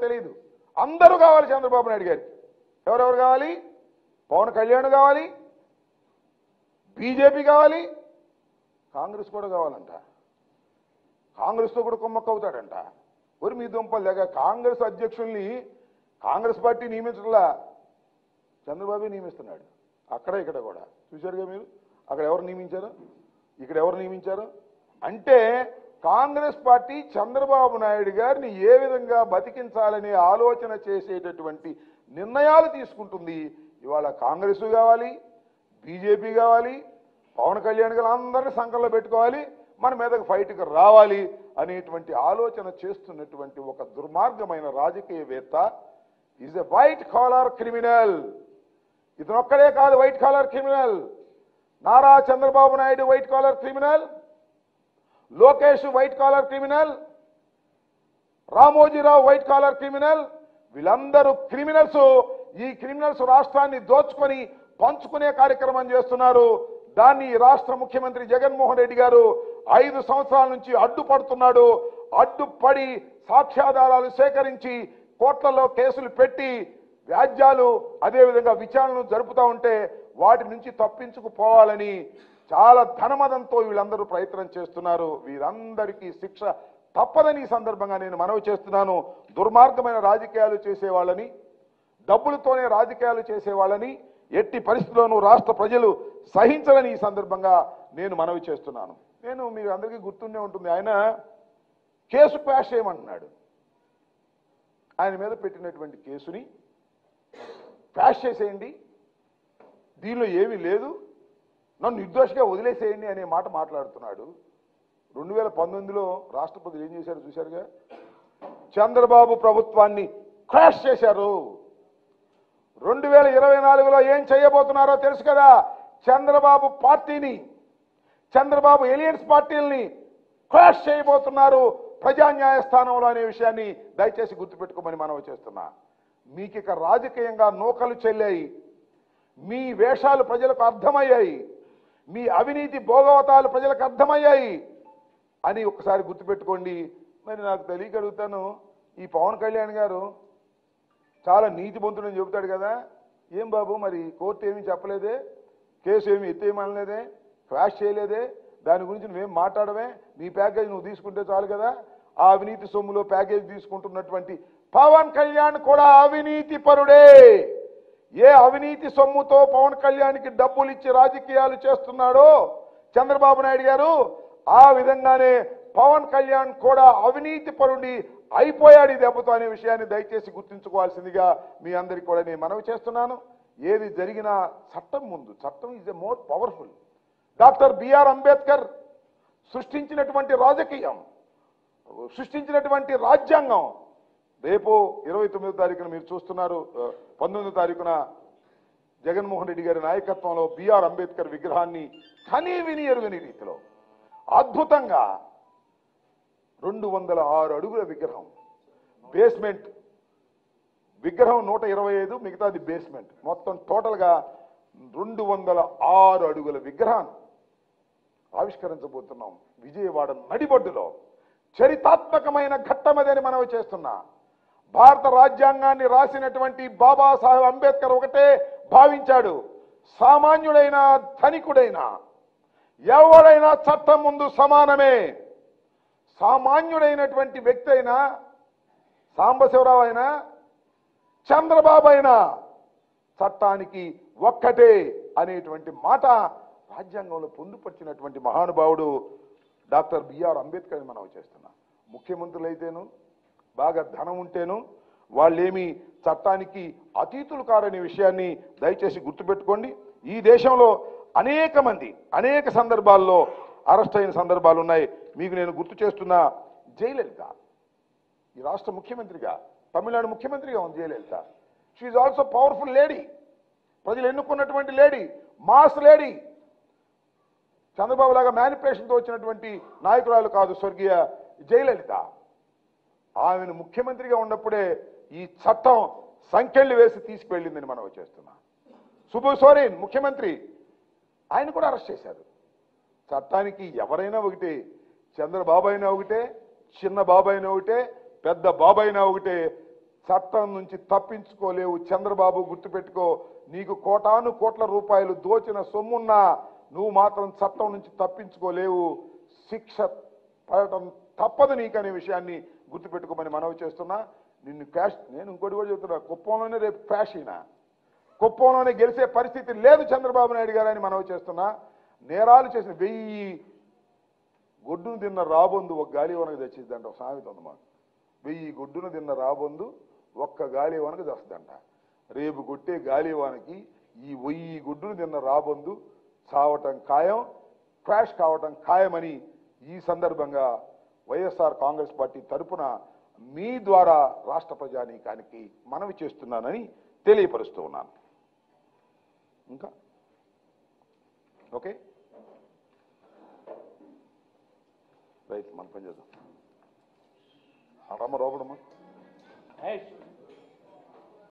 తెలియదు. అందరూ కావాలి చంద్రబాబు నాయుడు గారికి. ఎవరెవరు కావాలి? పవన్ కళ్యాణ్ కావాలి, బీజేపీ కావాలి, కాంగ్రెస్ కూడా కావాలంట. కాంగ్రెస్తో కూడా కుమ్మక్కవుతాడంట. మరి మీ దుంపలు లేక కాంగ్రెస్ అధ్యక్షుల్ని కాంగ్రెస్ పార్టీ నియమించట్లా, చంద్రబాబు నియమిస్తున్నాడు. అక్కడ ఇక్కడ కూడా చూశారుగా మీరు. అక్కడ ఎవరు నియమించారు, ఇక్కడ ఎవరు నియమించారు అంటే కాంగ్రెస్ పార్టీ చంద్రబాబు నాయుడు గారిని ఏ విధంగా బతికించాలనే ఆలోచన చేసేటటువంటి నిర్ణయాలు తీసుకుంటుంది. ఇవాళ కాంగ్రెస్ కావాలి, బీజేపీ కావాలి, పవన్ కళ్యాణ్ గారు అందరినీ సంకల్లో పెట్టుకోవాలి, మన మీదకి ఫైట్కి రావాలి అనేటువంటి ఆలోచన చేస్తున్నటువంటి ఒక దుర్మార్గమైన రాజకీయవేత్త is a white collar criminal. ఇతనొక్కడే కాదు white collar criminal. Nara Chandrababu Naidu white collar criminal, Lokesh white collar criminal, Ramoji Rao white collar criminal. వీళ్ళందరూ క్రిమినల్స్. ఈ క్రిమినల్స్ రాష్ట్రాన్ని దోచుకొని పంచుకునే కార్యక్రమం చేస్తున్నారు. దాన్ని రాష్ట్ర ముఖ్యమంత్రి జగన్మోహన్ రెడ్డి గారు 5 సంవత్సరాల నుంచి అడ్డుపడుతున్నాడు. అడ్డుపడి సాక్ష్యాధారాలు సేకరించి కోర్టులలో కేసులు పెట్టి వ్యాజ్యాలు అదేవిధంగా విచారణలు జరుపుతూ ఉంటే వాటి నుంచి తప్పించుకుపోవాలని చాలా ధనమదంతో వీళ్ళందరూ ప్రయత్నం చేస్తున్నారు. వీరందరికీ శిక్ష తప్పదని ఈ సందర్భంగా నేను మనవి చేస్తున్నాను. దుర్మార్గమైన రాజకీయాలు చేసేవాళ్ళని, డబ్బులతోనే రాజకీయాలు చేసేవాళ్ళని ఎట్టి పరిస్థితుల్లోనూ రాష్ట్ర ప్రజలు సహించరని ఈ సందర్భంగా నేను మనవి చేస్తున్నాను. నేను మీకు అందరికీ గుర్తుండే ఉంటుంది, ఆయన కేసు క్వాష్ చేయమంటున్నాడు. ఆయన మీద పెట్టినటువంటి కేసుని క్వాష్ చేసేయండి, దీనిలో ఏమీ లేదు, నన్ను నిర్దోషిగా వదిలేసేయండి అనే మాట మాట్లాడుతున్నాడు. 2019లో రాష్ట్రపతి ఏం చేశారు చూశారుగా. చంద్రబాబు ప్రభుత్వాన్ని క్రాష్ చేశారు. 2024లో ఏం చేయబోతున్నారో తెలుసు కదా. చంద్రబాబు పార్టీని, చంద్రబాబు ఎలియన్స్ పార్టీల్ని క్రాష్ చేయబోతున్నారు ప్రజా న్యాయస్థానంలో అనే విషయాన్ని దయచేసి గుర్తుపెట్టుకోమని మనవి చేస్తున్నా. మీకు ఇక రాజకీయంగా నూకలు చెల్లాయి, మీ వేషాలు ప్రజలకు అర్థమయ్యాయి, మీ అవినీతి భోగవతాలు ప్రజలకు అర్థమయ్యాయి అని ఒకసారి గుర్తుపెట్టుకోండి. మరి నాకు తెలియక అడుగుతాను, ఈ పవన్ కళ్యాణ్ గారు చాలా నీతిమంతుడని చెబుతాడు కదా, ఏం బాబు మరి కోర్టు ఏమీ చెప్పలేదే, కేసు ఏమి ఎత్తేయమనలేదే, క్వాష్ చేయలేదే, దాని గురించి నువ్వేం మాట్లాడవే, నీ ప్యాకేజ్ నువ్వు తీసుకుంటే చాలు కదా. ఆ అవినీతి సొమ్ములో ప్యాకేజ్ తీసుకుంటున్నటువంటి పవన్ కళ్యాణ్ కూడా అవినీతి పరుడే. ఏ అవినీతి సొమ్ముతో పవన్ కళ్యాణ్కి డబ్బులు ఇచ్చి రాజకీయాలు చేస్తున్నాడో చంద్రబాబు నాయుడు గారు, ఆ విధంగానే పవన్ కళ్యాణ్ కూడా అవినీతి పరుడి అయిపోయాడు ఈ దెబ్బతో అనే విషయాన్ని దయచేసి గుర్తుంచుకోవాల్సిందిగా మీ అందరికీ కూడా నేను మనవి చేస్తున్నాను. ఏది జరిగినా చట్టం ముందు, చట్టం is a more powerful. Doctor B R Ambedkar సృష్టించినటువంటి రాజకీయం, సృష్టించినటువంటి రాజ్యాంగం రేపు 29వ తారీఖున మీరు చూస్తున్నారు, 19వ తారీఖున జగన్మోహన్ రెడ్డి గారి నాయకత్వంలో బిఆర్ అంబేద్కర్ విగ్రహాన్ని కనీ విని ఎరుగని రీతిలో అద్భుతంగా 206 అడుగుల విగ్రహం, బేస్మెంట్ విగ్రహం 125, మిగతాది బేస్మెంట్, మొత్తం టోటల్గా 206 అడుగుల విగ్రహాన్ని ఆవిష్కరించబోతున్నాం విజయవాడ నడిబొడ్డులో. చరితాత్మకమైన ఘట్టమదని మనవి చేస్తున్నా. భారత రాజ్యాంగాన్ని రాసినటువంటి బాబాసాహెబ్ అంబేద్కర్ ఒకటే భావించాడు, సామాన్యుడైనా ధనికుడైనా ఎవడైనా చట్టం ముందు సమానమే. సామాన్యుడైనటువంటి వ్యక్తి అయినా, సాంబశివరావు అయినా, చంద్రబాబు అయినా చట్టానికి ఒక్కటే అనేటువంటి మాట రాజ్యాంగంలో పొందుపరిచినటువంటి మహానుభావుడు డాక్టర్ బిఆర్ అంబేద్కర్ అని మనం చేస్తున్నాం. ముఖ్యమంత్రులైతేను, బాగా ధనం ఉంటేను వాళ్ళేమి చట్టానికి అతీతులు కారనే విషయాన్ని దయచేసి గుర్తుపెట్టుకోండి. ఈ దేశంలో అనేక మంది అనేక సందర్భాల్లో అరెస్ట్ అయిన సందర్భాలు ఉన్నాయి. మీకు నేను గుర్తు చేస్తున్న జయలలిత ఈ రాష్ట్ర ముఖ్యమంత్రిగా, తమిళనాడు ముఖ్యమంత్రిగా ఉంది Jayalalitha. She is also powerful lady, ప్రజలు ఎన్నుకున్నటువంటి లేడీ, మాస్ లేడీ. చంద్రబాబు లాగా మ్యానిపులేషన్తో వచ్చినటువంటి నాయకురాలు కాదు స్వర్గీయ జయలలిత. ఆమెను ముఖ్యమంత్రిగా ఉన్నప్పుడే ఈ చట్టం సంఖ్యలు వేసి తీసుకువెళ్ళిందని మనం చేస్తున్నాం. సుబ్బు సోరెన్ ముఖ్యమంత్రి, ఆయన కూడా అరెస్ట్ చేశారు. చట్టానికి ఎవరైనా ఒకటే, చంద్రబాబు అయినా ఒకటే, చిన్న బాబు అయినా ఒకటే, పెద్ద బాబు అయినా ఒకటే, చట్టం నుంచి తప్పించుకోలేవు. చంద్రబాబు గుర్తుపెట్టుకో, నీకు కోటాను కోట్ల రూపాయలు దోచిన సొమ్మున్నా నువ్వు మాత్రం చట్టం నుంచి తప్పించుకోలేవు. శిక్ష పడటం తప్పదు నీకనే విషయాన్ని గుర్తుపెట్టుకోమని మనవి చేస్తున్నా. నిన్ను క్యాష్ నేను ఇంకోటి కూడా చెప్తున్నా, కుప్పంలోనే రేపు క్యాష్ అయినా కుప్పంలోనే గెలిచే పరిస్థితి లేదు చంద్రబాబు నాయుడు గారు అని మనవి చేస్తున్నా. నేరాలు చేసిన 1000 గొడ్డును తిన్న రాబొందు ఒక గాలివానకు తెచ్చిద్దంట. ఒక సామెత ఉంది మాకు. 1000 గొడ్డును తిన్న రాబొందు ఒక్క గాలివానకు తెస్తుందంట. రేపు కొట్టే గాలివానకి ఈ 1000 గొడ్డును తిన్న రాబొందు చావటం ఖాయం, క్రాష్ కావటం ఖాయమని ఈ సందర్భంగా వైఎస్ఆర్ కాంగ్రెస్ పార్టీ తరపున మీ ద్వారా రాష్ట్ర ప్రజానీకానికి మనవి చేస్తున్నానని తెలియపరుస్తూ ఉన్నాను. ఇంకా ఓకే రైట్, మన పని చేద్దాం. రమ్మ రోబడమ్మా.